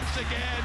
once again.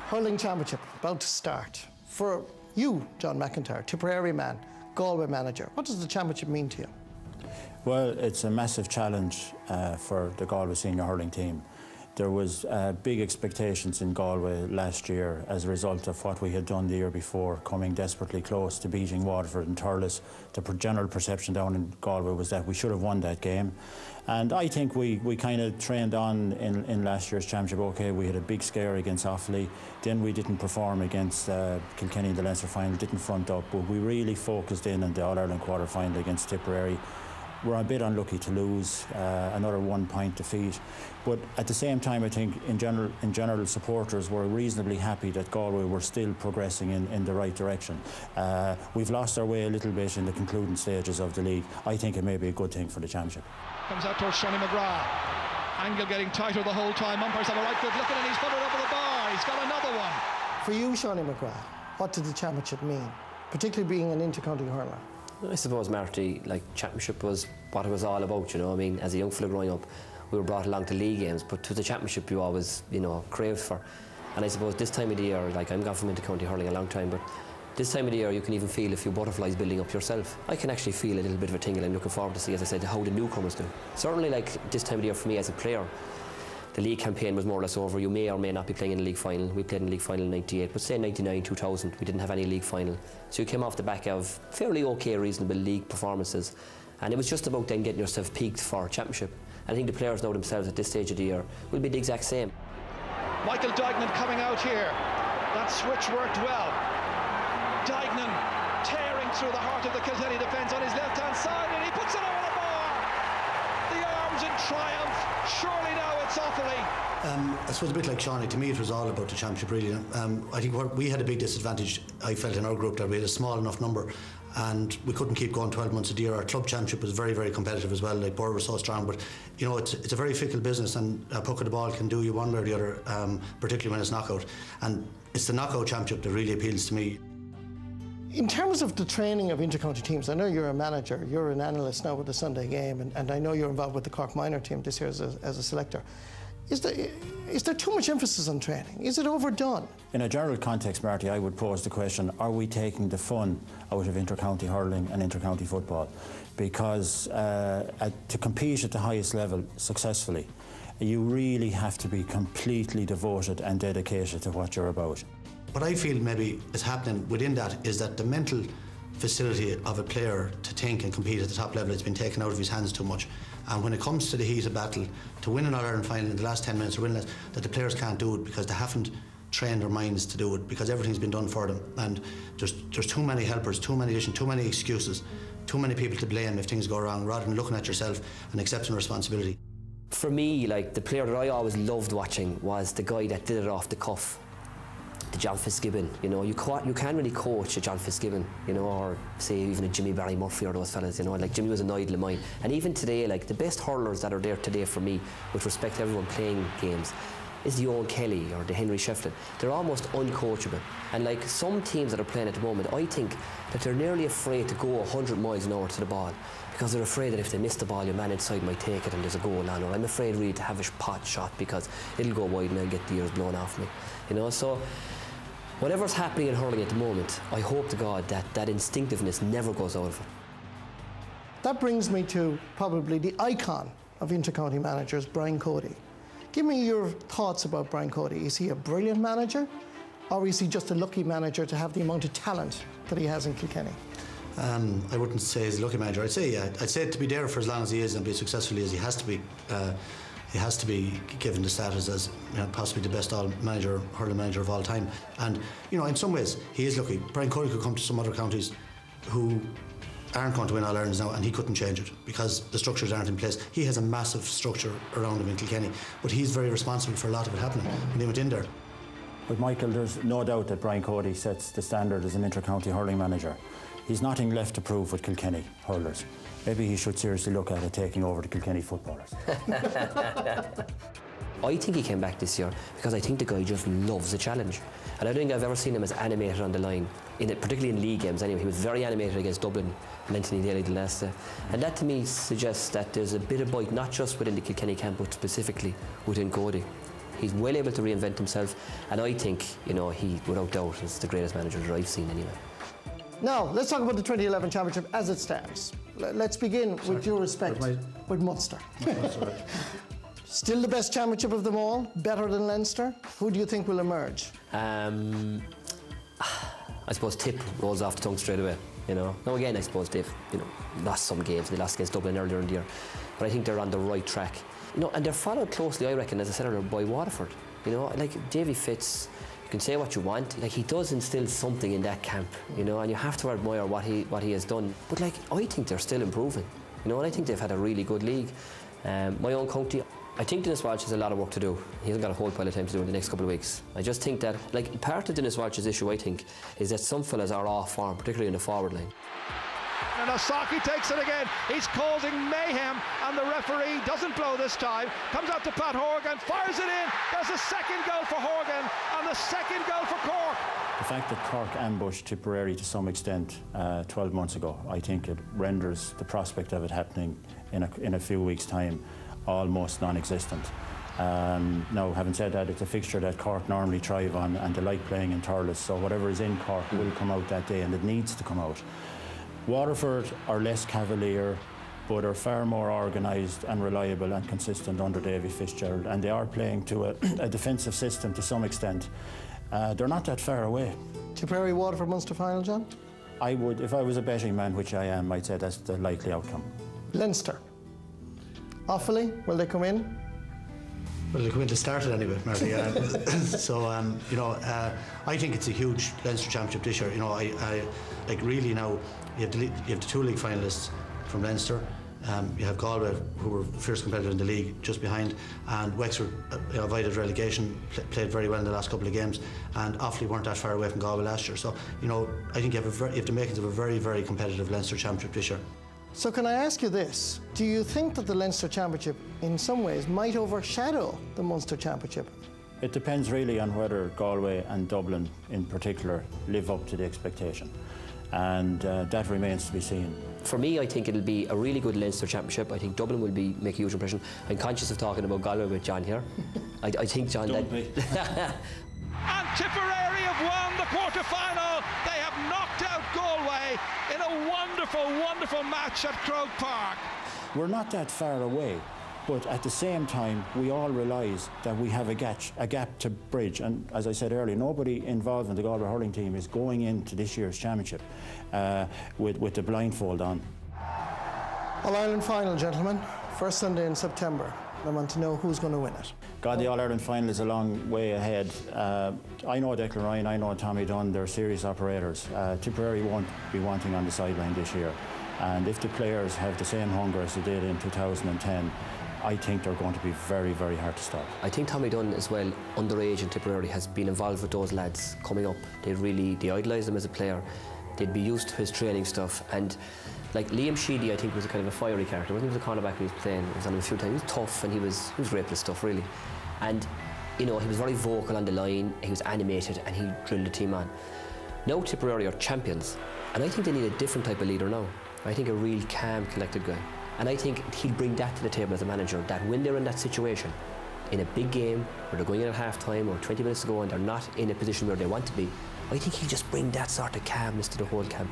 Hurling Championship about to start. For you, John McIntyre, Tipperary man, Galway manager, what does the championship mean to you? Well, it's a massive challenge for the Galway senior hurling team. There was big expectations in Galway last year as a result of what we had done the year before, coming desperately close to beating Waterford and Thurles. The general perception down in Galway was that we should have won that game. And I think we kind of trained on in last year's championship. OK, we had a big scare against Offaly, then we didn't perform against Kilkenny in the Leinster final, didn't front up, but we really focused in on the All-Ireland quarter-final against Tipperary. We're a bit unlucky to lose, another 1 point defeat. But at the same time, I think in general supporters were reasonably happy that Galway were still progressing in the right direction. We've lost our way a little bit in the concluding stages of the league. I think it may be a good thing for the championship. Comes out towards Shonny McGrath. Angle getting tighter the whole time. Umpires have a right foot looking and he's put it over the bar. He's got another one. For you, Shonny McGrath, what did the championship mean, particularly being an inter-county hurler? I suppose, Marty, like, championship was what it was all about, you know. I mean, as a young fella growing up, we were brought along to league games, but to the championship you always, you know, craved for. And I suppose this time of the year, like, I'm gone from inter-county hurling a long time, but this time of the year you can even feel a few butterflies building up yourself. I can actually feel a little bit of a tingle. I'm looking forward to see, as I said, how the newcomers do. Certainly, like, this time of the year for me as a player, the league campaign was more or less over. You may or may not be playing in the league final. We played in the league final in '98, but say 99, 2000, we didn't have any league final. So you came off the back of fairly okay, reasonable league performances. And it was just about then getting yourself peaked for championship. And I think the players know themselves at this stage of the year will be the exact same. Michael Duignan coming out here. That switch worked well. Duignan tearing through the heart of the Kilkenny defence on his left-hand side, and he puts it over the bar. The arms in triumph. Surely now it's Offaly. I suppose a bit like Shawnee, to me it was all about the championship really. I think we had a big disadvantage, I felt, in our group, that we had a small enough number and we couldn't keep going 12 months a year. Our club championship was very, very competitive as well. Like, Borough was so strong, but you know, it's a very fickle business, and a puck of the ball can do you one way or the other, particularly when it's knockout. And it's the knockout championship that really appeals to me. In terms of the training of inter-county teams, I know you're a manager, you're an analyst now with the Sunday Game, and I know you're involved with the Cork minor team this year as a selector. Is there too much emphasis on training? Is it overdone? In a general context, Marty, I would pose the question, are we taking the fun out of inter-county hurling and inter-county football? Because to compete at the highest level successfully, you really have to be completely devoted and dedicated to what you're about. What I feel maybe is happening within that is that the mental facility of a player to think and compete at the top level has been taken out of his hands too much. And when it comes to the heat of battle, to win an All-Ireland final in the last 10 minutes, or win that the players can't do it because they haven't trained their minds to do it, because everything's been done for them. And there's too many helpers, too many excuses, too many people to blame if things go wrong, rather than looking at yourself and accepting responsibility. For me, like, the player that I always loved watching was the guy that did it off the cuff. The John Fitzgibbon, you know, you can't really coach a John Fitzgibbon, you know, or say even a Jimmy Barry Murphy or those fellas, you know. Like, Jimmy was an idol of mine. And even today, like, the best hurlers that are there today for me, with respect to everyone playing games, is the Owen Kelly or the Henry Shefflin. They're almost uncoachable. And like some teams that are playing at the moment, I think that they're nearly afraid to go 100 miles an hour to the ball, because they're afraid that if they miss the ball, your man inside might take it and there's a goal on, or I'm afraid really to have a pot shot because it'll go wide and I'll get the ears blown off me, you know. So whatever's happening in hurling at the moment, I hope to God that that instinctiveness never goes out of it. That brings me to probably the icon of inter-county managers, Brian Cody. Give me your thoughts about Brian Cody. Is he a brilliant manager, or is he just a lucky manager to have the amount of talent that he has in Kilkenny? I wouldn't say he's a lucky manager. I'd say to be there for as long as he is and be as successfully as he has to be. He has to be given the status as, you know, possibly the best hurling manager of all time. And you know, in some ways, he is lucky. Brian Cody could come to some other counties who aren't going to win All Irelands now, and he couldn't change it because the structures aren't in place. He has a massive structure around him in Kilkenny, but he's very responsible for a lot of it happening when he went in there. With Michael, there's no doubt that Brian Cody sets the standard as an inter-county hurling manager. He's nothing left to prove with Kilkenny hurlers. Maybe he should seriously look at it, taking over the Kilkenny footballers. I think he came back this year because I think the guy just loves a challenge. And I don't think I've ever seen him as animated on the line, particularly in league games anyway. He was very animated against Dublin and Anthony Daly the last day. And that to me suggests that there's a bit of bite, not just within the Kilkenny camp, but specifically within Cody. He's well able to reinvent himself, and I think, you know, he, without doubt, is the greatest manager that I've seen anyway. Now, let's talk about the 2011 Championship as it stands. Let's begin, with due respect, with Munster. Still the best championship of them all, better than Leinster. Who do you think will emerge? I suppose Tip rolls off the tongue straight away, you know. Now again, I suppose they've, you know, lost some games. They lost against Dublin earlier in the year, but I think they're on the right track. You know, and they're followed closely, I reckon, as I said earlier, by Waterford. You know, like Davy Fitz, you can say what you want, like he does instill something in that camp, you know, and you have to admire what he has done. But like, I think they're still improving, you know, and I think they've had a really good league. My own county, I think Dennis Walsh has a lot of work to do. He hasn't got a whole pile of time to do in the next couple of weeks. I just think that, like, part of Dennis Walsh's issue, I think, is that some fellas are off form, particularly in the forward line. And Osaki takes it again. He's causing mayhem, and the referee doesn't blow this time. Comes out to Pat Horgan, fires it in. There's a second goal for Horgan, and the second goal for Cork. The fact that Cork ambushed Tipperary to some extent 12 months ago, I think it renders the prospect of it happening in a few weeks' time almost non-existent. Now, having said that, it's a fixture that Cork normally thrive on, and they like playing in Thurles, so whatever is in Cork will come out that day, and it needs to come out. Waterford are less cavalier, but are far more organised and reliable and consistent under Davy Fitzgerald, and they are playing to a defensive system to some extent. They're not that far away. Tipperary Waterford Munster final, John? I would, if I was a betting man, which I am, I'd say that's the likely outcome. Leinster. Offaly, will they come in? Well, they come in to start it anyway, Marty. So, you know, I think it's a huge Leinster Championship this year. You know, I like really now, you have the two league finalists from Leinster. You have Galway, who were fierce competitor in the league, just behind, and Wexford avoided relegation, played very well in the last couple of games, and Offaly weren't that far away from Galway last year. So, you know, I think you have the makings of a very, very competitive Leinster Championship this year. So can I ask you this? Do you think that the Leinster Championship, in some ways, might overshadow the Munster Championship? It depends really on whether Galway and Dublin, in particular, live up to the expectation, and that remains to be seen. For me, I think it'll be a really good Leinster Championship. I think Dublin will make a huge impression. I'm conscious of talking about Galway with John here. I think, John, Don't be. And Tipperary have won the quarter-final. They have knocked out Galway in a wonderful, wonderful match at Croke Park. We're not that far away, but at the same time, we all realise that we have a gap to bridge. And as I said earlier, nobody involved in the Galway hurling team is going into this year's championship with the blindfold on. All-Ireland final, gentlemen. First Sunday in September. I want to know who's going to win it. God, the All-Ireland final is a long way ahead. I know Declan Ryan, I know Tommy Dunn, they're serious operators. Tipperary won't be wanting on the sideline this year. And if the players have the same hunger as they did in 2010, I think they're going to be very, very hard to stop. I think Tommy Dunn as well, underage in Tipperary, has been involved with those lads coming up. They idolise him as a player. They'd be used to his training stuff. And like Liam Sheedy, I think, was a kind of a fiery character. When he was a cornerback, he was playing, he was on him a few times. He was tough, and he was great with his stuff, really. And, you know, he was very vocal on the line, he was animated, and he drilled the team on. Now Tipperary are champions, and I think they need a different type of leader now. I think a real calm, collected guy. And I think he'll bring that to the table as a manager, that when they're in that situation, in a big game, where they're going in at half-time or 20 minutes to go and they're not in a position where they want to be, I think he'll just bring that sort of calmness to the whole camp.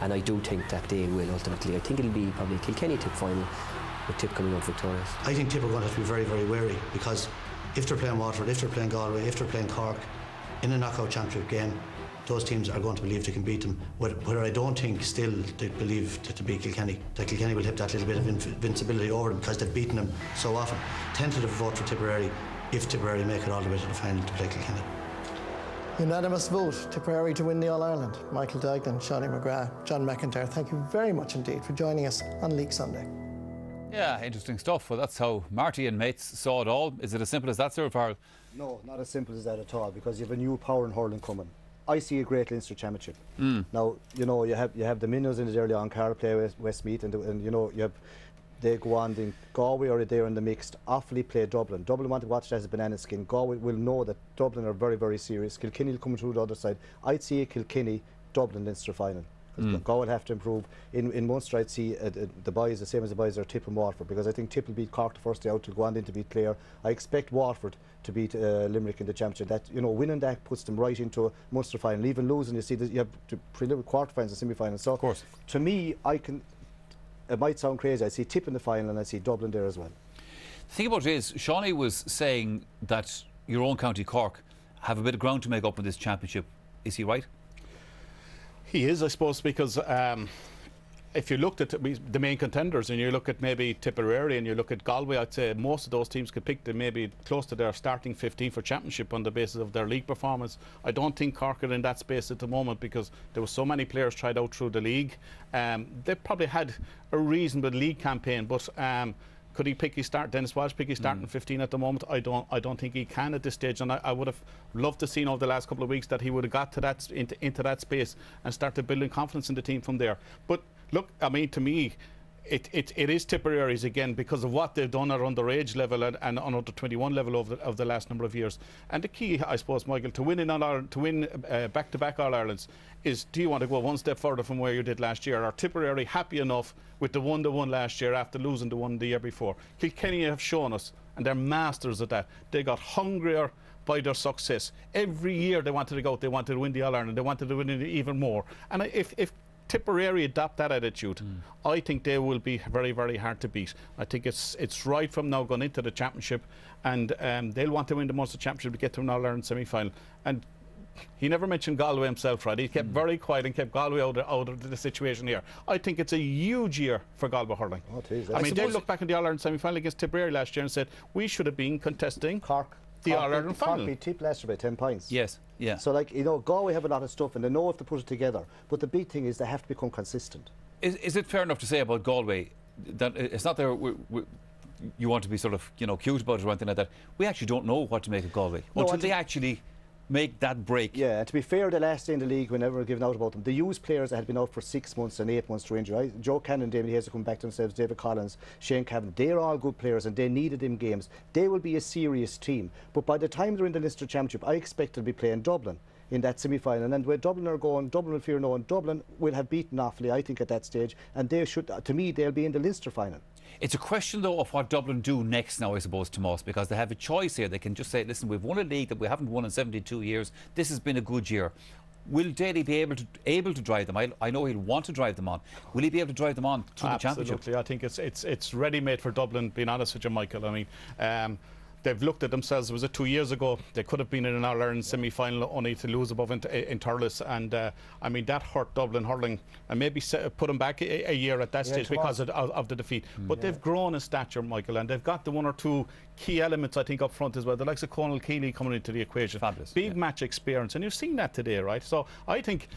And I do think that they will ultimately. I think it'll be probably a Kilkenny-Tip final, with Tip coming out victorious. I think Tip are going to have to be very, very wary, because if they're playing Waterford, if they're playing Galway, if they're playing Cork, in a knockout championship game, those teams are going to believe they can beat them. Whether I don't think still they believe to beat Kilkenny, that Kilkenny will have that little bit of invincibility over them because they've beaten them so often. Tentative vote for Tipperary, if Tipperary make it all the way to the final to play Kilkenny. Unanimous vote, Tipperary to win the All-Ireland. Michael Duignan, Shani McGrath, John McIntyre, thank you very much indeed for joining us on League Sunday. Yeah, interesting stuff. Well, that's how Marty and mates saw it all. Is it as simple as that, Sir Farrell? No, not as simple as that at all, because you have a new power in hurling coming. I see a great Leinster Championship. Now, you know, you have the Minnows in it early on, Carl play Westmeath, and you know, they go on, then Galway are there in the mixed. Offaly play Dublin. Dublin want to watch that as a banana skin. Galway will know that Dublin are very, very serious. Kilkenny will come through the other side. I'd see a Kilkenny Dublin Leinster final. Galway have to improve. In Munster, I'd see the boys the same as the boys are Tip and Waterford, because I think Tip will beat Cork the first day out, to go on in to beat Clare. I expect Waterford to beat Limerick in the championship. That, you know, winning that puts them right into a Munster final. Even losing, you see that you have preliminary quarterfinals and semi-finals. So, of course, to me, it might sound crazy, I see Tip in the final and I see Dublin there as well. The thing about it is, Shawnee was saying that your own county Cork have a bit of ground to make up in this championship. Is he right? He is, I suppose, because if you looked at the main contenders and you look at maybe Tipperary and you look at Galway, I'd say most of those teams could pick them maybe close to their starting 15 for championship on the basis of their league performance. I don't think Cork are in that space at the moment, because there were so many players tried out through the league. They probably had a reasonable league campaign, but could he pick his start? Dennis Walsh pick his starting 15 at the moment? I don't think he can at this stage, and I would have loved to see over the last couple of weeks that he would have got to that into that space and started building confidence in the team from there. But look, I mean, to me, it is Tipperary's again, because of what they've done at underage level and on under 21 level of the last number of years. And the key, I suppose, Michael, to win in All Ireland, to win back-to-back All Irelands, is, do you want to go one step further from where you did last year? Are Tipperary happy enough with the one they won last year after losing the one the year before? Kilkenny have shown us, and they're masters at that. They got hungrier by their success. Every year they wanted to go out, they wanted to win the All Ireland, they wanted to win it even more. And if Tipperary adopt that attitude, I think they will be very, very hard to beat. I think it's right from now going into the championship, and they'll want to win the Munster Championship to get to an All Ireland semi-final. And he never mentioned Galway himself, right? He kept very quiet and kept Galway out of the situation here. I think it's a huge year for Galway hurling. Oh, geez, I mean, they looked back in the All Ireland semi-final against Tipperary last year and said, we should have been contesting Cork. The All Ireland final. Cork beat Tip last year by 10 points. Yes, yeah. So, like, you know, Galway have a lot of stuff and they know if to put it together. But the big thing is they have to become consistent. Is it fair enough to say about Galway that it's not there? You want to be sort of, you know, cute about it or anything like that. We actually don't know what to make of Galway until they actually make that break. Yeah, and to be fair, the last day in the league, whenever we're giving out about them, they used players that had been out for 6 months and 8 months through injury. Joe Cannon, David Hayes are coming back to themselves, David Collins, Shane Cavan, they're all good players and they needed them games. They will be a serious team. But by the time they're in the Leinster Championship, I expect they'll be playing Dublin in that semi-final, and where Dublin are going, Dublin will fear no one. Dublin will have beaten Offaly, I think, at that stage, and they should, to me, they'll be in the Leinster final. It's a question, though, of what Dublin do next now, I suppose, Tomas, because they have a choice here. They can just say, listen, we've won a league that we haven't won in 72 years. This has been a good year. Will Daly be able to drive them? I know he'll want to drive them on. Will he be able to drive them on through the championship? Absolutely. I think it's ready-made for Dublin, being honest with you, Michael. I mean, they've looked at themselves. Was it 2 years ago? They could have been in an All Ireland semi-final, only to lose above in Thurles. And I mean, that hurt Dublin hurling, and maybe put them back a year at that stage because of the defeat. But they've grown in stature, Michael, and they've got the one or two key elements, I think, up front as well. The likes of Conal Keeley coming into the equation. Fabulous. Big match experience, and you've seen that today, right? So I think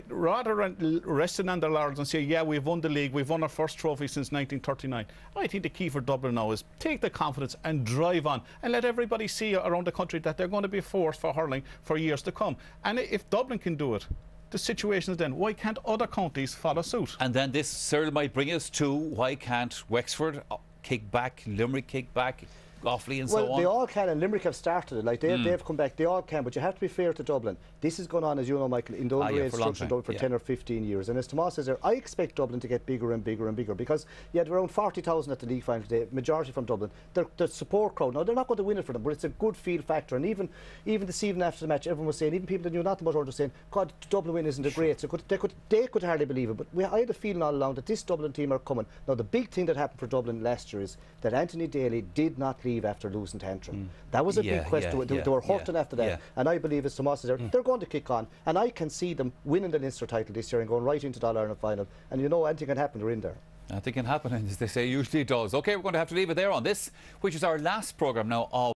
rather than resting on their laurels and say, yeah, we've won the league, we've won our first trophy since 1939, I think the key for Dublin now is take the confidence and drive on and let everybody see around the country that they're going to be a force for hurling for years to come. And if Dublin can do it, the situation is then, why can't other counties follow suit? And then this, Cyril, might bring us to why can't Wexford kick back, Limerick kick back, Offaly and so on? Well, they all can, and Limerick have started it. Like they've come back, they all can, but you have to be fair to Dublin. This has gone on, as you know, Michael, in the underage structure for 10 or 15 years. And as Tomas says there, I expect Dublin to get bigger and bigger and bigger, because you had around 40,000 at the league final today, majority from Dublin. The support crowd, now they're not going to win it for them, but it's a good field factor. And even this evening after the match, everyone was saying, even people that knew nothing about it were saying, God, Dublin win isn't great. So they could hardly believe it. But I had a feeling all along that this Dublin team are coming. Now, the big thing that happened for Dublin last year is that Anthony Daly did not leave after losing to Antrim. That was a big question. They were hurting after that. And I believe, as Tomas says, they're going to kick on. And I can see them winning the Leinster title this year and going right into the All-Ireland final. And you know, anything can happen, they're in there. Anything can happen, and as they say, usually it does. OK, we're going to have to leave it there on this, which is our last programme now of